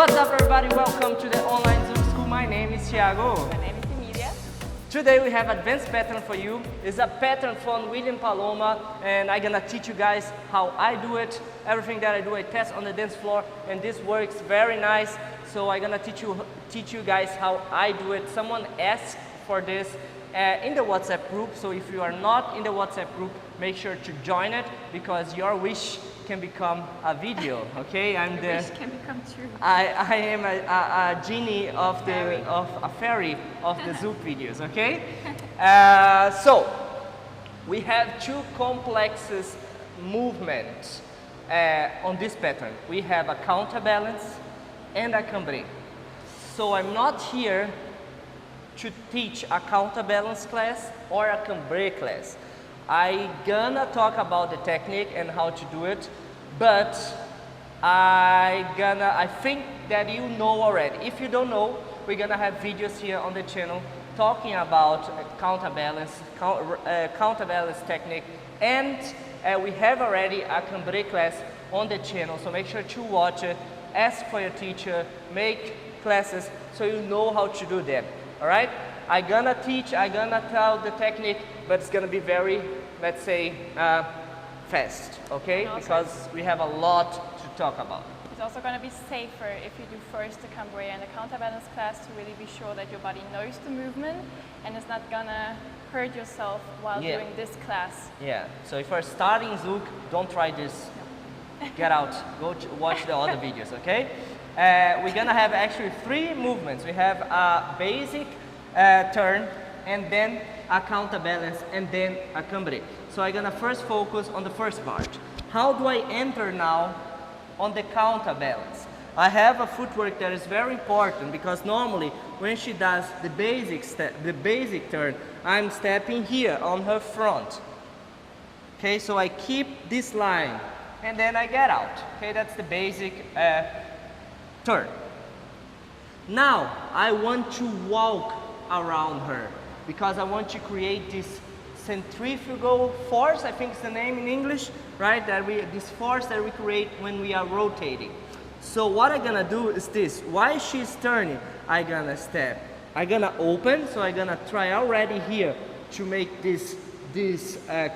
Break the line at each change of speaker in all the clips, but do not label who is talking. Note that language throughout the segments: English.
What's up, everybody? Welcome to the online Zouk school. My name is Thiago.
My name is Emilia.
Today we have advanced pattern for you. It's a pattern from William Paloma, and I'm gonna teach you guys how I do it. Everything that I do, I test on the dance floor, and this works very nice. So I'm gonna teach you guys how I do it. Someone asked for this in the WhatsApp group. So if you are not in the WhatsApp group, make sure to join it because your wish can become a video. Okay,
Your wish can become true.
I am a genie of a fairy of the Zouk videos. Okay, so we have two complexes movements on this pattern. We have a counterbalance and a cambre. So I'm not here to teach a counterbalance class or a cambre class. I'm gonna talk about the technique and how to do it, but I think that you know already. If you don't know, we're gonna have videos here on the channel talking about counterbalance technique, and we have already a cambre class on the channel, so make sure to watch it, ask for your teacher, make classes so you know how to do them. All right, I'm gonna teach, I'm gonna tell the technique, but it's gonna be very, let's say, fast, okay? Because we have a lot to talk about.
It's also going to be safer if you do first the cambre and the counterbalance class to really be sure that your body knows the movement and it's not going to hurt yourself while doing this class.
Yeah, so if you're starting Zouk, don't try this. Get out, go watch the other videos, okay? We're gonna have actually three movements. We have a basic turn, and then a counterbalance, and then a cambre. So I'm gonna first focus on the first part. How do I enter now on the counterbalance? I have a footwork that is very important because normally when she does the basic turn, I'm stepping here on her front. Okay, so I keep this line and then I get out. Okay, that's the basic turn. Now I want to walk around her because I want to create this centrifugal force, I think it's the name in English, right? This force that we create when we are rotating. So what I'm gonna do is this. While she's turning, I'm gonna step. I'm gonna open, so I'm gonna try already here to make this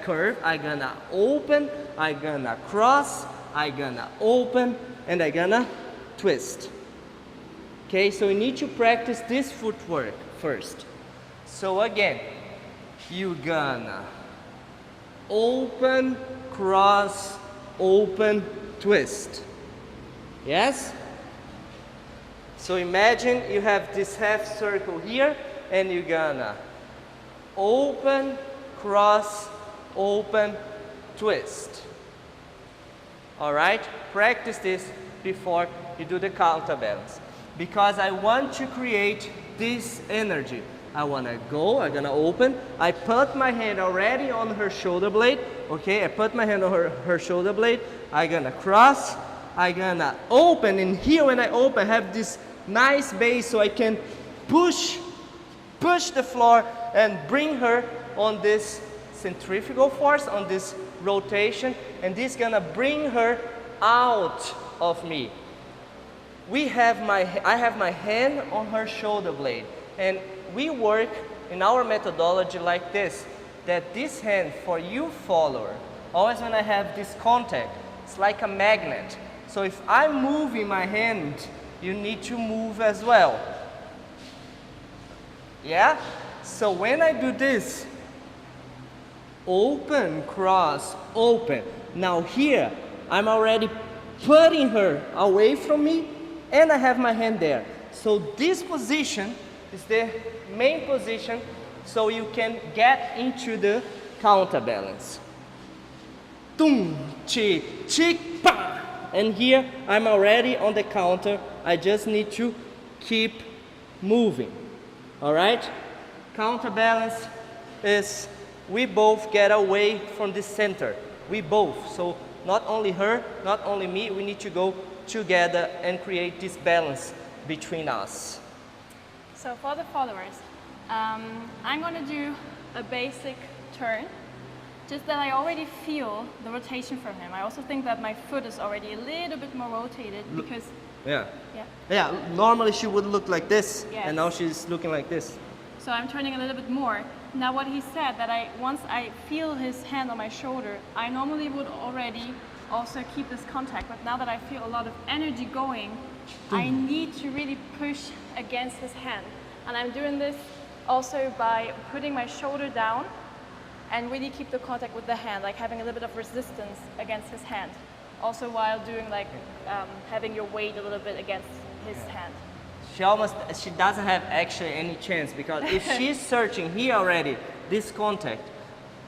curve. I'm gonna open, I'm gonna cross, I'm gonna open, and I'm gonna twist. Okay, so you need to practice this footwork first. So again, you're gonna open, cross, open, twist. Yes? So imagine you have this half circle here, and you're gonna open, cross, open, twist. All right? Practice this before you do the counterbalance, because I want to create this energy. I want to go, I'm going to open. I put my hand already on her shoulder blade. Okay, I put my hand on her shoulder blade. I'm going to cross. I'm going to open. And here when I open, I have this nice base so I can push the floor and bring her on this centrifugal force, on this rotation. And this is going to bring her out of me. I have my hand on her shoulder blade. And we work in our methodology like this, that this hand for you follower, always when I have this contact, it's like a magnet. So if I'm moving my hand, you need to move as well. Yeah? So when I do this, open, cross, open. Now here, I'm already putting her away from me, and I have my hand there. So this position is the main position so you can get into the counterbalance. Tum, chi, chi, pa. And here I'm already on the counter. I just need to keep moving. All right? Counterbalance is we both get away from the center. We both. So not only her, not only me, we need to go together and create this balance between us.
So for the followers, I'm going to do a basic turn Just that I already feel the rotation from him. I also think that my foot is already a little bit more rotated because,
Yeah.
yeah.
Yeah, normally she would look like this,
Yes.
and now she's looking like this.
So I'm turning a little bit more. Now what he said, that once I feel his hand on my shoulder, I normally would already also keep this contact, but now that I feel a lot of energy going, I need to really push against his hand. And I'm doing this also by putting my shoulder down and really keep the contact with the hand, like having a little bit of resistance against his hand. Also while doing like having your weight a little bit against his hand.
She doesn't have actually any chance, because if she's searching here already, this contact,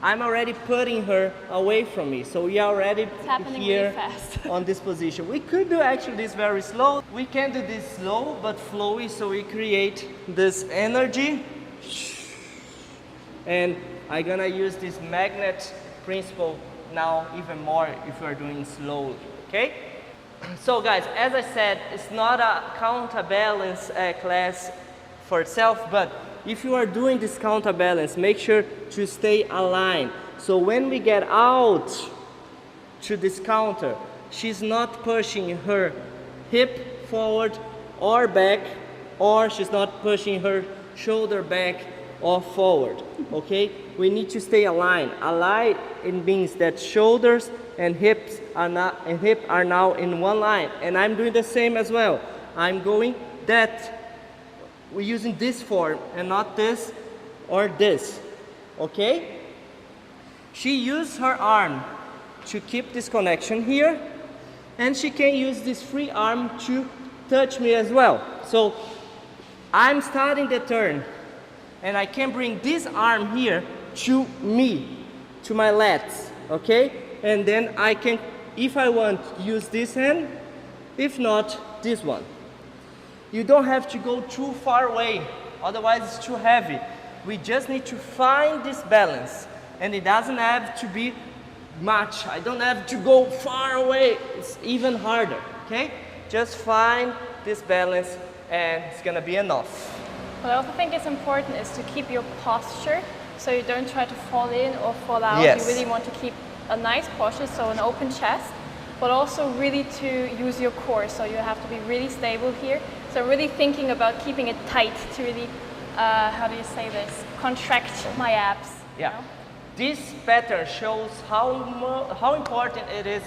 I'm already putting her away from me. So we are already here
really fast.
on this position. We could do actually this very slow. We can do this slow but flowy, so we create this energy. And I'm gonna use this magnet principle now even more if we're doing slowly, okay? So guys, as I said, it's not a counterbalance class for itself, but if you are doing this counterbalance, make sure to stay aligned. So when we get out to this counter, she's not pushing her hip forward or back, or she's not pushing her shoulder back or forward, okay? We need to stay aligned. Aligned, it means that shoulders and hips are now in one line, and I'm doing the same as well. I'm going that. We're using this form and not this or this, okay? She used her arm to keep this connection here, and she can use this free arm to touch me as well. So I'm starting the turn, and I can bring this arm here to me, to my lats, okay? And then I can, if I want, use this hand, if not, this one. You don't have to go too far away, otherwise it's too heavy. We just need to find this balance, and it doesn't have to be much. I don't have to go far away, it's even harder, okay? Just find this balance and it's gonna be enough.
What I also think is important is to keep your posture, so you don't try to fall in or fall out.
Yes.
You really want to keep a nice posture, so an open chest, but also really to use your core, so you have to be really stable here. So really thinking about keeping it tight to really, how do you say this, contract my abs.
Yeah.
You know?
This pattern shows how important it is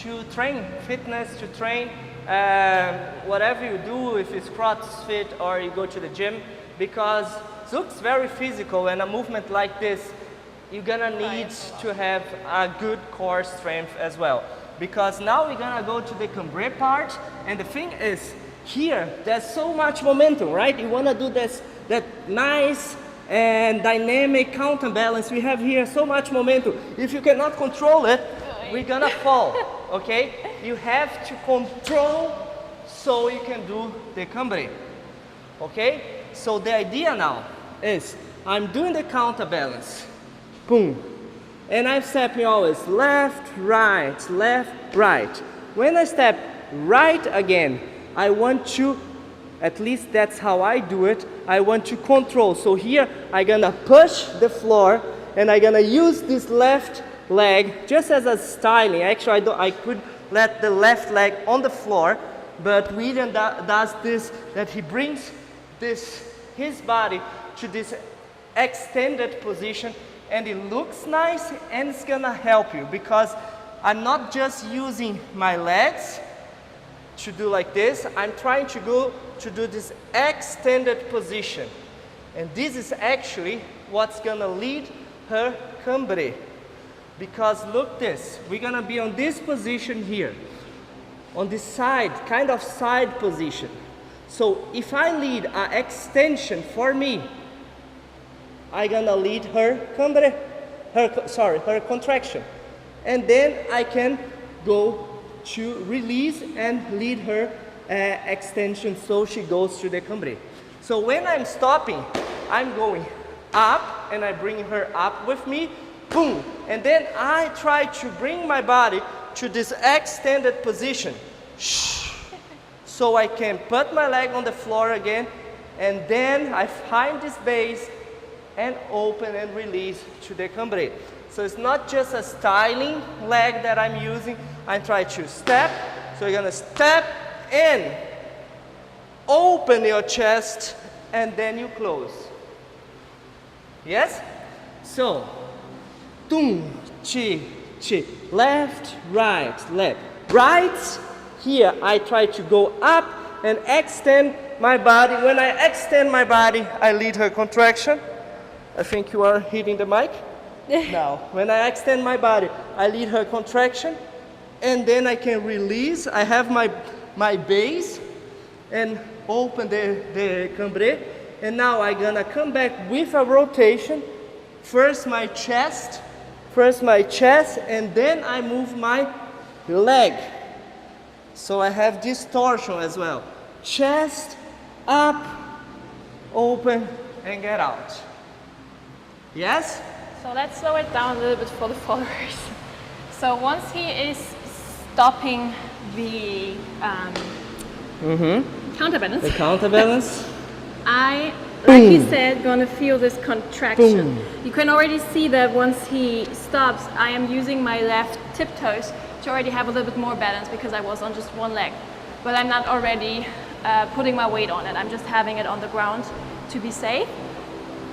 to train fitness, to train whatever you do, if it's CrossFit or you go to the gym, because Zouk's very physical, and a movement like this, you're gonna need to have a good core strength as well. Because now we're gonna go to the Cambre part, and the thing is, here, there's so much momentum, right? You wanna do that nice and dynamic counterbalance. We have here so much momentum. If you cannot control it, we're gonna fall, okay? You have to control so you can do the Cambre, okay? So the idea now is, I'm doing the counterbalance, boom, and I'm stepping always left, right, left, right. When I step right again, I want to, at least that's how I do it, I want to control. So here, I'm gonna push the floor, and I'm gonna use this left leg just as a styling. Actually, I could let the left leg on the floor, but William does this, that he brings his body to this extended position, and it looks nice, and it's gonna help you, because I'm not just using my legs to do like this, I'm trying to go to do this extended position. And this is actually what's gonna lead her Cambre. Because look this, we're gonna be on this position here, on this side, kind of side position. So if I lead an extension for me, I'm gonna lead her Cambre, her contraction. And then I can go to release and lead her extension, so she goes to the Cambre. So when I'm stopping, I'm going up, and I bring her up with me, boom, and then I try to bring my body to this extended position, so I can put my leg on the floor again, and then I find this base and open and release to the Cambre. So it's not just a styling leg that I'm using. I try to step. So you're gonna step in, open your chest, and then you close. Yes? So, tum, chi, chi. Left, right, left. Right, here I try to go up and extend my body. When I extend my body, I lead her contraction. I think you are hitting the mic. Now, when I extend my body, I lead her contraction, and then I can release. I have my base and open the cambre, and now I'm gonna come back with a rotation. First my chest, and then I move my leg. So I have distortion as well. Chest, up, open, and get out. Yes?
So let's slow it down a little bit for the followers. So once he is stopping the counterbalance, I, like he said, gonna feel this contraction. You can already see that once he stops, I am using my left tiptoes to already have a little bit more balance because I was on just one leg. But I'm not already putting my weight on it. I'm just having it on the ground to be safe.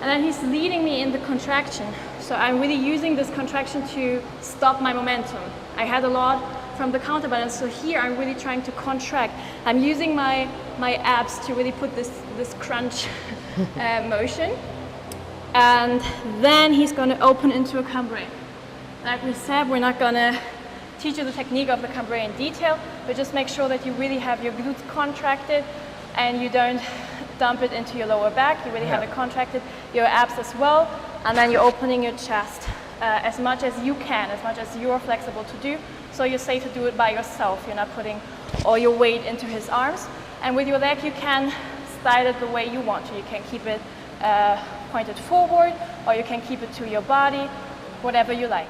And then he's leading me in the contraction. So I'm really using this contraction to stop my momentum. I had a lot from the counterbalance, so here I'm really trying to contract. I'm using my abs to really put this crunch motion. And then he's gonna open into a cambre. Like we said, we're not gonna teach you the technique of the cambre in detail, but just make sure that you really have your glutes contracted and you don't dump it into your lower back. You really have it contracted, your abs as well, and then you're opening your chest as much as you can, as much as you're flexible to do, so you're safe to do it by yourself. You're not putting all your weight into his arms. And with your leg, you can style it the way you want to. You can keep it pointed forward, or you can keep it to your body, whatever you like.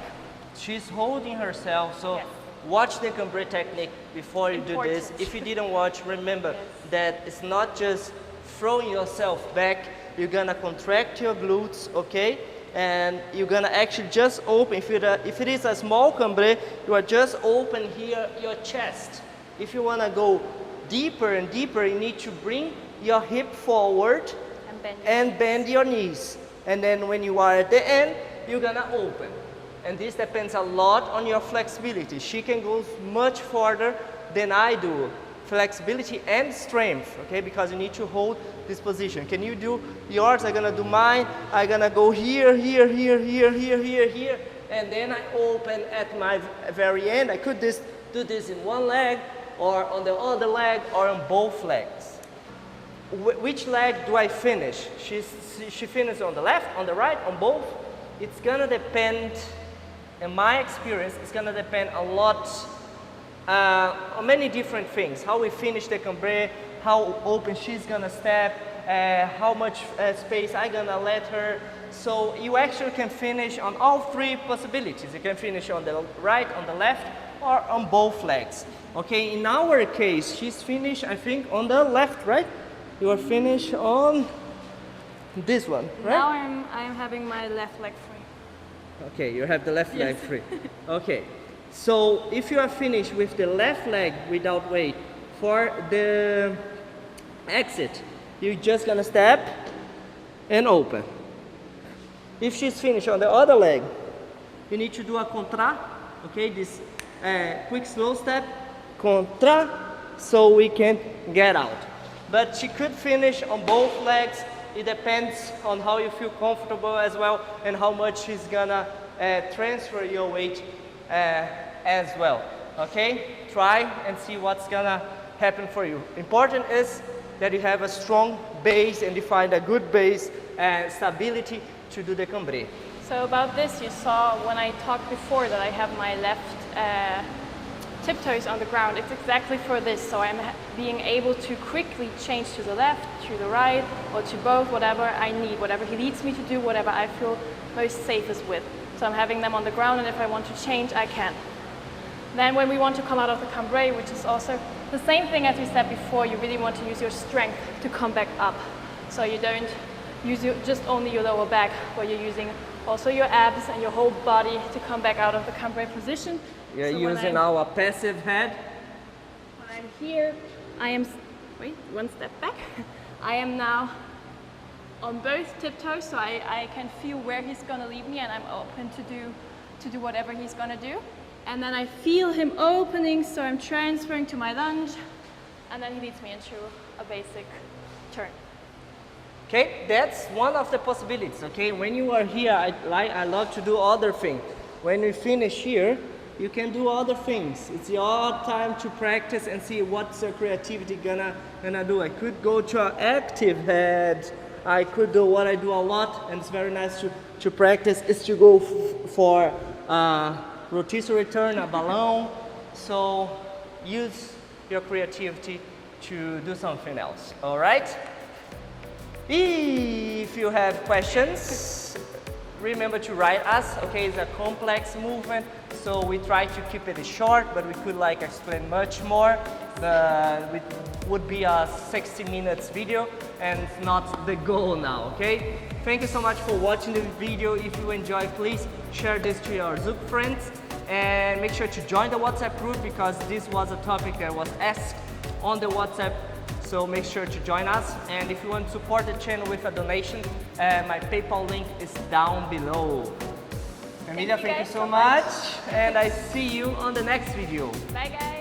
She's holding herself, so watch the cambre technique before you do this. If you didn't watch, remember that it's not just throwing yourself back. You're gonna contract your glutes, okay? And you're gonna actually just open. If it is a small cambre, you are just open here your chest. If you wanna go deeper and deeper, you need to bring your hip forward and bend your knees. And then when you are at the end, you're gonna open. And this depends a lot on your flexibility. She can go much farther than I do. Flexibility and strength, okay? Because you need to hold this position. Can you do yours? I'm gonna do mine. I'm gonna go here, here, here, here, here, here, here, and then I open at my very end. I could do this in one leg, or on the other leg, or on both legs. Which leg do I finish? She finishes on the left, on the right, on both? It's gonna depend, in my experience, it's gonna depend a lot on many different things. How we finish the cambre, how open she's gonna step, how much space I'm gonna let her. So you actually can finish on all three possibilities. You can finish on the right, on the left, or on both legs. Okay, in our case, she's finished, I think, on the left, right? You are finished on this one, right?
Now I'm having my left leg free.
Okay, you have the left leg free. Okay, so if you are finished with the left leg without weight, for the exit, you're just gonna step and open. If she's finished on the other leg, you need to do a contra, okay, this quick slow step, contra, so we can get out. But she could finish on both legs. It depends on how you feel comfortable as well, and how much she's gonna transfer your weight as well. Okay, try and see what's gonna happen for you. Important is that you have a strong base and you find a good base and stability to do the cambre.
So about this, you saw when I talked before that I have my left tiptoes on the ground. It's exactly for this, so I'm being able to quickly change to the left, to the right, or to both, whatever I need, whatever he leads me to do, whatever I feel most safest with. So I'm having them on the ground, and if I want to change, I can. Then when we want to come out of the cambre, which is also the same thing as we said before, you really want to use your strength to come back up. So you don't use just only your lower back, but you're using also your abs and your whole body to come back out of the Cambre position.
You're
So when
using
I'm-
our passive head.
When I'm here, I am, wait, one step back. I am now on both tiptoes, so I can feel where he's gonna lead me, and I'm open to do whatever he's gonna do. And then I feel him opening, so I'm transferring to my lunge, and then he leads me into a basic turn.
Okay, that's one of the possibilities. Okay, when you are here, I love to do other things. When we finish here, you can do other things. It's your time to practice and see what's your creativity gonna do. I could go to an active head. I could do what I do a lot, and it's very nice to practice, is to go for rotisserie return, a balloon. So use your creativity to do something else, all right? If you have questions, remember to write us. Okay, it's a complex movement, so we try to keep it short, but we could like explain much more. It would be a 60 minutes video, and it's not the goal now, okay? Thank you so much for watching the video. If you enjoy, please share this to your Zouk friends, and make sure to join the WhatsApp group, because this was a topic that was asked on the WhatsApp. So make sure to join us, and if you want to support the channel with a donation, my PayPal link is down below. Emilia, thank you so much, and I see you on the next video.
Bye guys.